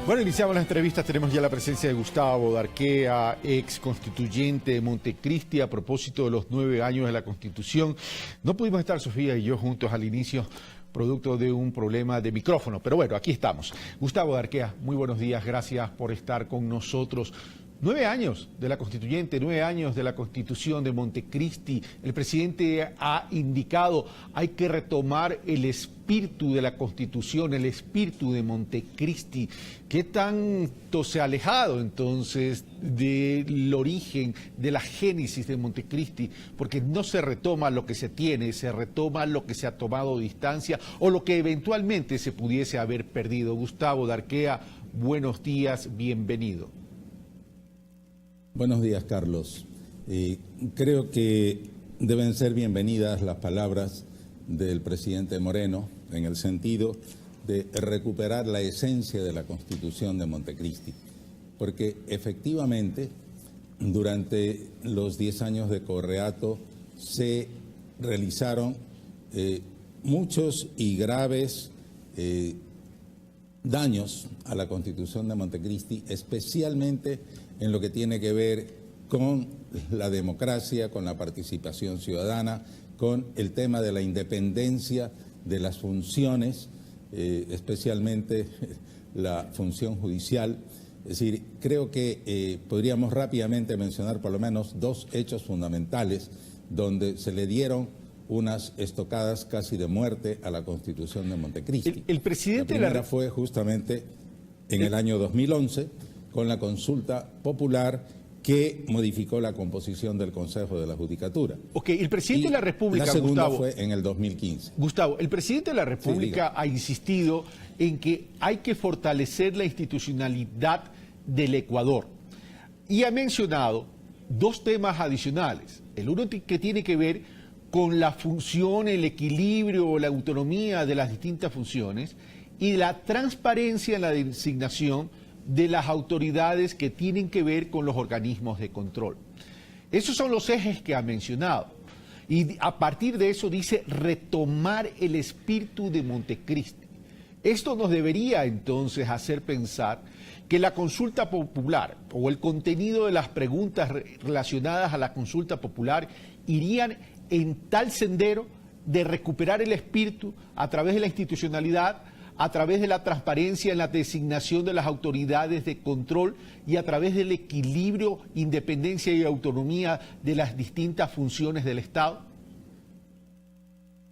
Bueno, iniciamos las entrevistas. Tenemos ya la presencia de Gustavo Darquea, ex constituyente de Montecristi, a propósito de los 9 años de la Constitución. No pudimos estar, Sofía y yo, juntos al inicio, producto de un problema de micrófono. Pero bueno, aquí estamos. Gustavo Darquea, muy buenos días. Gracias por estar con nosotros. 9 años de la Constituyente, 9 años de la Constitución de Montecristi. El presidente ha indicado hay que retomar el espíritu de la Constitución, el espíritu de Montecristi. ¿Qué tanto se ha alejado entonces del origen, de la génesis de Montecristi? Porque no se retoma lo que se tiene, se retoma lo que se ha tomado distancia o lo que eventualmente se pudiese haber perdido. Gustavo Darquea, buenos días, bienvenido. Buenos días, Carlos. Creo que deben ser bienvenidas las palabras del presidente Moreno en el sentido de recuperar la esencia de la Constitución de Montecristi, porque efectivamente durante los 10 años de Correato se realizaron muchos y graves daños a la Constitución de Montecristi, especialmente en lo que tiene que ver con la democracia, con la participación ciudadana, con el tema de la independencia de las funciones, especialmente la función judicial. Es decir, creo que podríamos rápidamente mencionar por lo menos 2 hechos fundamentales donde se le dieron unas estocadas casi de muerte a la Constitución de Montecristi. El presidente la primera fue justamente en el año 2011 con la consulta popular que modificó la composición del Consejo de la Judicatura. Ok, el presidente de la República, la segunda Gustavo, fue en el 2015. Gustavo, el presidente de la República ha insistido en que hay que fortalecer la institucionalidad del Ecuador y ha mencionado 2 temas adicionales. El uno que tiene que ver con la función, el equilibrio o la autonomía de las distintas funciones y la transparencia en la designación de las autoridades que tienen que ver con los organismos de control. Esos son los ejes que ha mencionado. Y a partir de eso dice retomar el espíritu de Montecristi. Esto nos debería entonces hacer pensar que la consulta popular o el contenido de las preguntas relacionadas a la consulta popular irían en tal sendero de recuperar el espíritu a través de la institucionalidad, a través de la transparencia en la designación de las autoridades de control y a través del equilibrio, independencia y autonomía de las distintas funciones del Estado?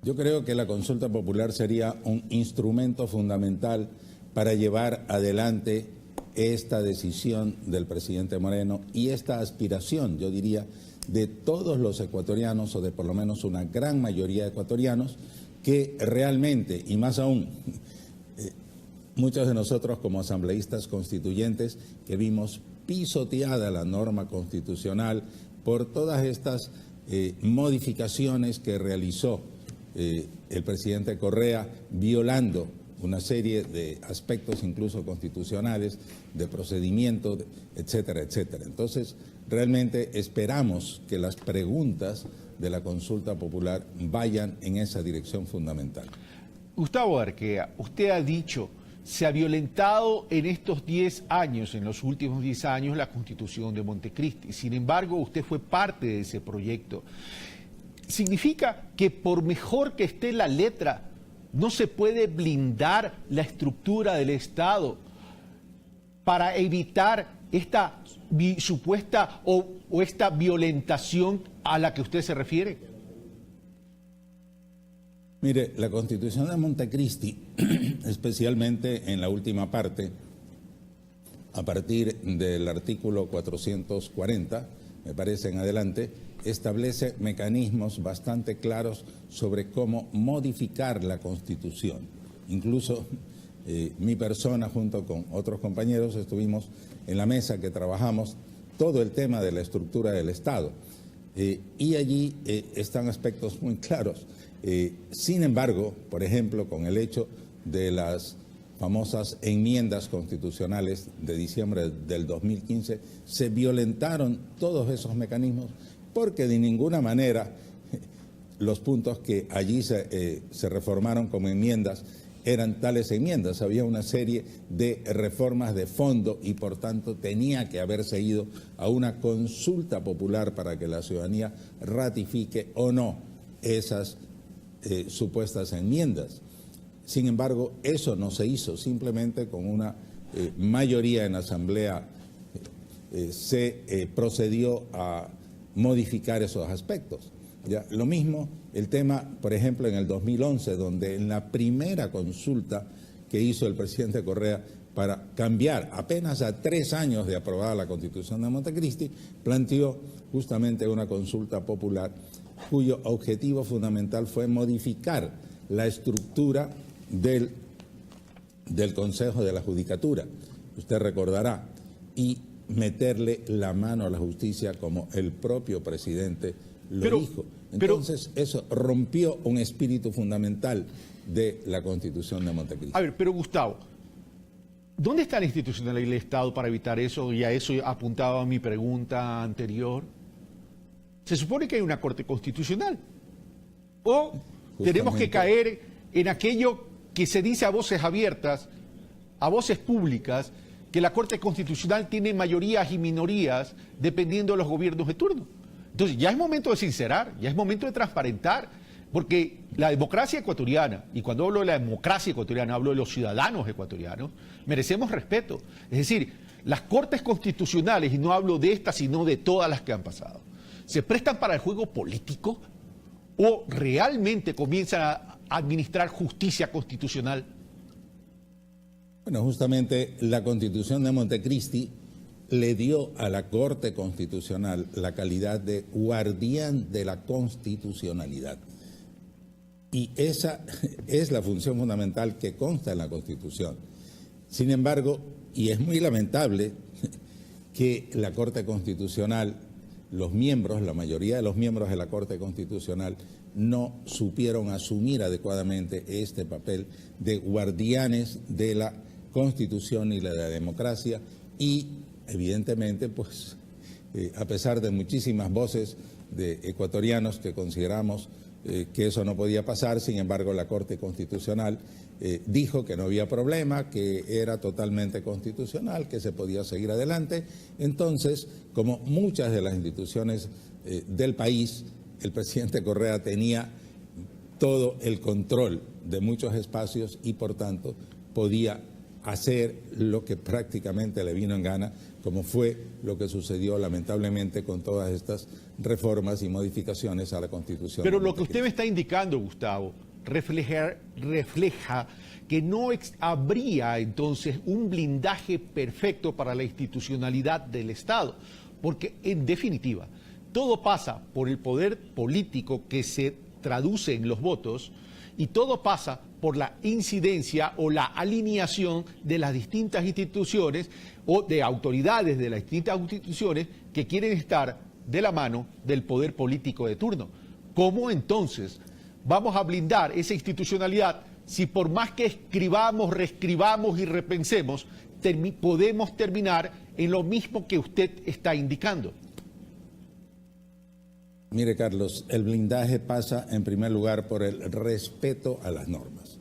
Yo creo que la consulta popular sería un instrumento fundamental para llevar adelante esta decisión del presidente Moreno y esta aspiración, yo diría, de todos los ecuatorianos o de por lo menos una gran mayoría de ecuatorianos que realmente, y más aún, muchos de nosotros como asambleístas constituyentes que vimos pisoteada la norma constitucional por todas estas modificaciones que realizó el presidente Correa, violando una serie de aspectos incluso constitucionales, de procedimiento, etcétera, etcétera. Entonces, realmente esperamos que las preguntas de la consulta popular vayan en esa dirección fundamental. Gustavo Darquea, usted ha dicho, se ha violentado en estos 10 años, en los últimos 10 años, la Constitución de Montecristi. Sin embargo, usted fue parte de ese proyecto. ¿Significa que por mejor que esté la letra, no se puede blindar la estructura del Estado para evitar esta supuesta o esta violentación a la que usted se refiere? Mire, la Constitución de Montecristi, especialmente en la última parte, a partir del artículo 440, me parece en adelante, establece mecanismos bastante claros sobre cómo modificar la Constitución. Incluso mi persona junto con otros compañeros estuvimos en la mesa que trabajamos todo el tema de la estructura del Estado. Y allí están aspectos muy claros. Sin embargo, por ejemplo, con el hecho de las famosas enmiendas constitucionales de diciembre del 2015, se violentaron todos esos mecanismos porque de ninguna manera los puntos que allí se reformaron como enmiendas eran tales enmiendas. Había una serie de reformas de fondo y por tanto tenía que haberse ido a una consulta popular para que la ciudadanía ratifique o no esas supuestas enmiendas. Sin embargo, eso no se hizo, simplemente con una mayoría en la Asamblea se procedió a modificar esos aspectos. ¿Ya? Lo mismo el tema, por ejemplo, en el 2011, donde en la primera consulta que hizo el presidente Correa para cambiar apenas a 3 años de aprobada la Constitución de Montecristi, planteó justamente una consulta popular cuyo objetivo fundamental fue modificar la estructura del Consejo de la Judicatura, usted recordará, y meterle la mano a la justicia como el propio presidente lo dijo. Entonces, eso rompió un espíritu fundamental de la Constitución de Montecristi. A ver, pero Gustavo, ¿dónde está la institucionalidad del Estado para evitar eso? Y a eso apuntaba mi pregunta anterior. Se supone que hay una Corte Constitucional. O tenemos que caer en aquello que se dice a voces abiertas, a voces públicas, que la Corte Constitucional tiene mayorías y minorías dependiendo de los gobiernos de turno. Entonces ya es momento de sincerar, ya es momento de transparentar, porque la democracia ecuatoriana, y cuando hablo de la democracia ecuatoriana hablo de los ciudadanos ecuatorianos, merecemos respeto. Es decir, las Cortes Constitucionales, y no hablo de estas sino de todas las que han pasado, ¿se prestan para el juego político o realmente comienzan a administrar justicia constitucional? Bueno, justamente la Constitución de Montecristi le dio a la Corte Constitucional la calidad de guardián de la constitucionalidad. Y esa es la función fundamental que consta en la Constitución. Sin embargo, y es muy lamentable que la Corte Constitucional, los miembros, la mayoría de los miembros de la Corte Constitucional no supieron asumir adecuadamente este papel de guardianes de la Constitución y de la democracia y evidentemente, pues, a pesar de muchísimas voces de ecuatorianos que consideramos que eso no podía pasar, sin embargo, la Corte Constitucional dijo que no había problema, que era totalmente constitucional, que se podía seguir adelante. Entonces, como muchas de las instituciones del país, el presidente Correa tenía todo el control de muchos espacios y, por tanto, podía hacer lo que prácticamente le vino en gana, como fue lo que sucedió lamentablemente con todas estas reformas y modificaciones a la Constitución. Pero lo que usted me está indicando, Gustavo, refleja que no habría entonces un blindaje perfecto para la institucionalidad del Estado, porque en definitiva todo pasa por el poder político que se traduce en los votos y todo pasa por la incidencia o la alineación de las distintas instituciones o de autoridades de las distintas instituciones que quieren estar de la mano del poder político de turno. ¿Cómo entonces vamos a blindar esa institucionalidad si por más que escribamos, reescribamos y repensemos, podemos terminar en lo mismo que usted está indicando? Mire, Carlos, el blindaje pasa en primer lugar por el respeto a las normas.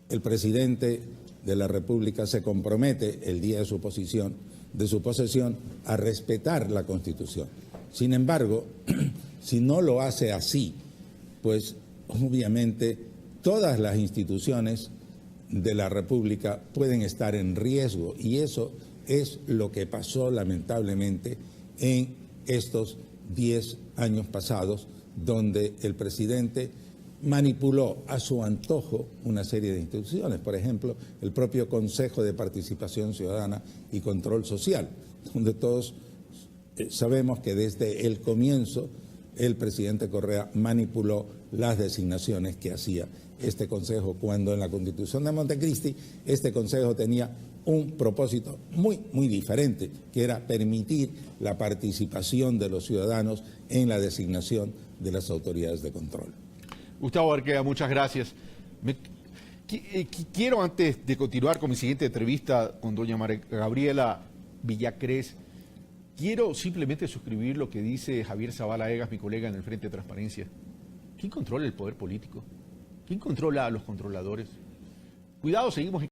El presidente de la República se compromete el día de su posesión a respetar la Constitución. Sin embargo, si no lo hace así, pues obviamente todas las instituciones de la República pueden estar en riesgo y eso es lo que pasó lamentablemente en estos 10 años pasados, donde el presidente manipuló a su antojo una serie de instituciones, por ejemplo, el propio Consejo de Participación Ciudadana y Control Social, donde todos sabemos que desde el comienzo el presidente Correa manipuló las designaciones que hacía este Consejo, cuando en la Constitución de Montecristi este Consejo tenía un propósito muy diferente, que era permitir la participación de los ciudadanos en la designación de las autoridades de control. Gustavo Arquea, muchas gracias. Quiero, antes de continuar con mi siguiente entrevista con doña María Gabriela Villacrés, quiero simplemente suscribir lo que dice Javier Zavala Egas, mi colega en el Frente de Transparencia. ¿Quién controla el poder político? ¿Quién controla a los controladores? Cuidado, seguimos en